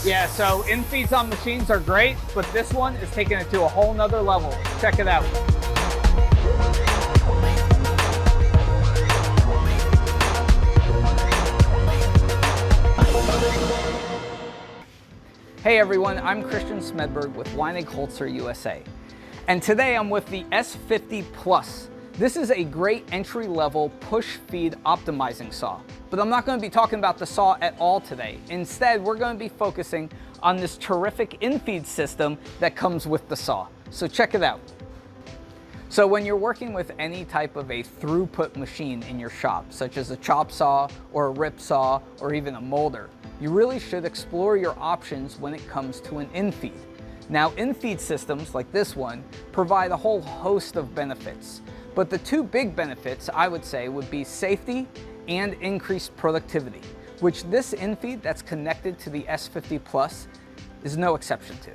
Yeah, so Infeeds on machines are great, but this one is taking it to a whole nother level. Check it out. Hey everyone, I'm Christian Smedberg with Weinig Holz-Her USA. And today I'm with the S50 Plus. This is a great entry-level push feed optimizing saw. But I'm not going to be talking about the saw at all today. Instead, we're going to be focusing on this terrific infeed system that comes with the saw. So check it out. So when you're working with any type of a throughput machine in your shop, such as a chop saw or a rip saw or even a molder, you really should explore your options when it comes to an infeed. Now, infeed systems like this one provide a whole host of benefits, but the two big benefits I would say would be safety and increased productivity, which this infeed that's connected to the S50 Plus is no exception to.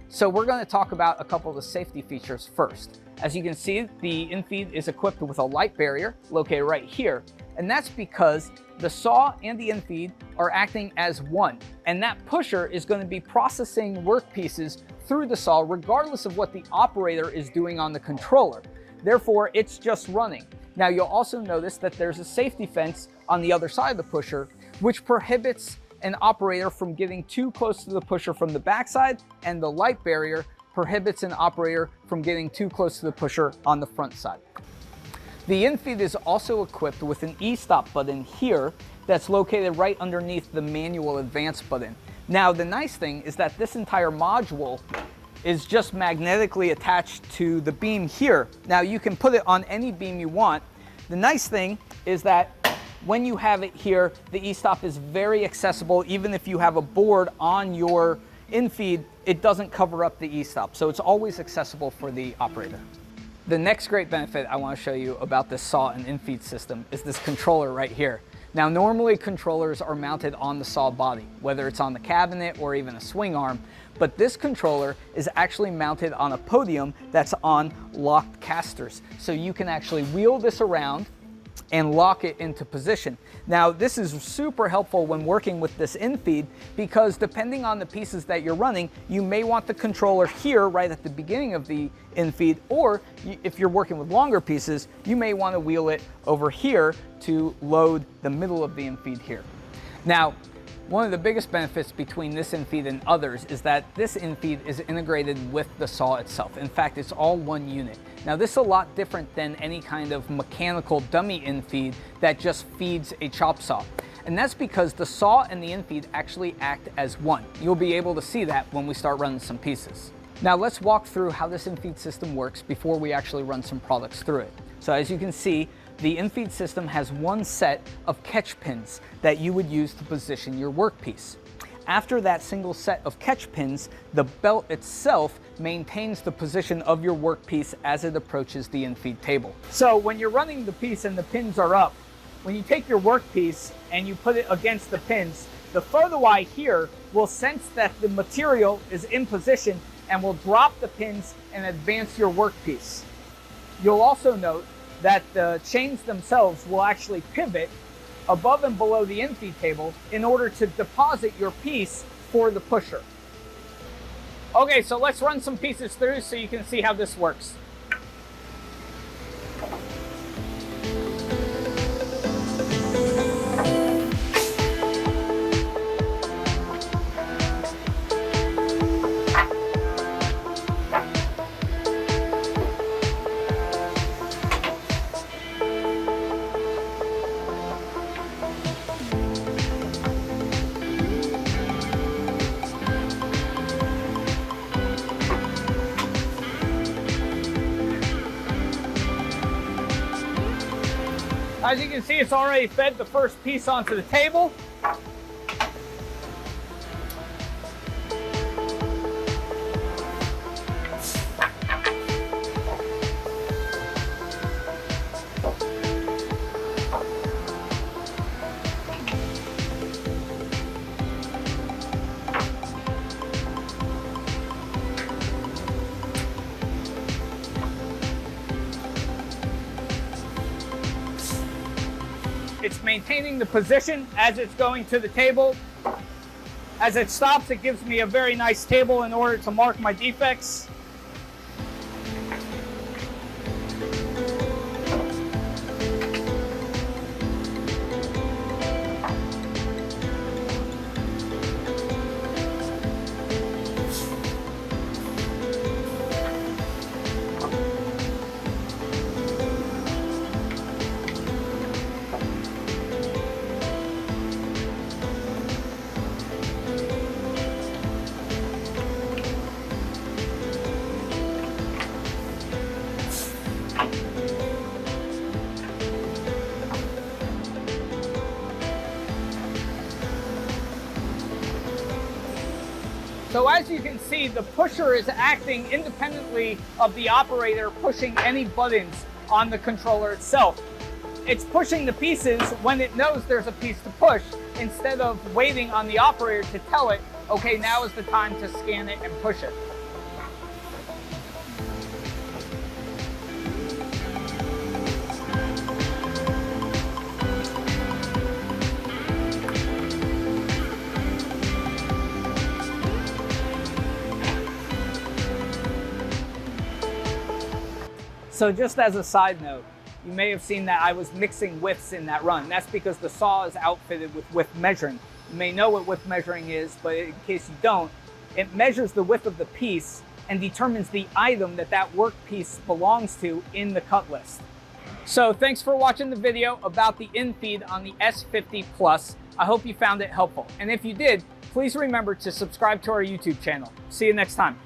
So we're going to talk about a couple of the safety features first. As you can see, the infeed is equipped with a light barrier located right here, and that's because the saw and the infeed are acting as one, and that pusher is going to be processing workpieces through the saw regardless of what the operator is doing on the controller. Therefore, it's just running. Now, you'll also notice that there's a safety fence on the other side of the pusher, which prohibits an operator from getting too close to the pusher from the backside, and the light barrier prohibits an operator from getting too close to the pusher on the front side. The infeed is also equipped with an EStop button here that's located right underneath the manual advance button. Now, the nice thing is that this entire module is just magnetically attached to the beam here. Now, you can put it on any beam you want. The nice thing is that when you have it here, the EStop is very accessible. Even if you have a board on your infeed, it doesn't cover up the EStop, so it's always accessible for the operator. The next great benefit I want to show you about this saw and infeed system is this controller right here. Now, normally controllers are mounted on the saw body, whether it's on the cabinet or even a swing arm, but this controller is actually mounted on a podium that's on locked casters. So you can actually wheel this around and lock it into position. Now, this is super helpful when working with this infeed because depending on the pieces that you're running, you may want the controller here right at the beginning of the infeed, or if you're working with longer pieces, you may want to wheel it over here to load the middle of the infeed here. Now, one of the biggest benefits between this infeed and others is that this infeed is integrated with the saw itself. In fact, it's all one unit. Now, this is a lot different than any kind of mechanical dummy infeed that just feeds a chop saw. And that's because the saw and the infeed actually act as one. You'll be able to see that when we start running some pieces. Now, let's walk through how this infeed system works before we actually run some products through it. So as you can see, the infeed system has one set of catch pins that you would use to position your workpiece. After that single set of catch pins, the belt itself maintains the position of your workpiece as it approaches the infeed table. So when you're running the piece and the pins are up, when you take your workpiece and you put it against the pins, the photo eye here will sense that the material is in position and will drop the pins and advance your workpiece. You'll also note that the chains themselves will actually pivot above and below the infeed table in order to deposit your piece for the pusher. Okay, so let's run some pieces through so you can see how this works. As you can see, it's already fed the first piece onto the table. It's maintaining the position as it's going to the table. As it stops, it gives me a very nice table in order to mark my defects. So as you can see, the pusher is acting independently of the operator pushing any buttons on the controller itself. It's pushing the pieces when it knows there's a piece to push, instead of waiting on the operator to tell it, okay, now is the time to scan it and push it. So just as a side note, you may have seen that I was mixing widths in that run. That's because the saw is outfitted with width measuring. You may know what width measuring is, but in case you don't, it measures the width of the piece and determines the item that that work piece belongs to in the cut list. So thanks for watching the video about the Infeed on the S50 Plus. I hope you found it helpful. And if you did, please remember to subscribe to our YouTube channel. See you next time.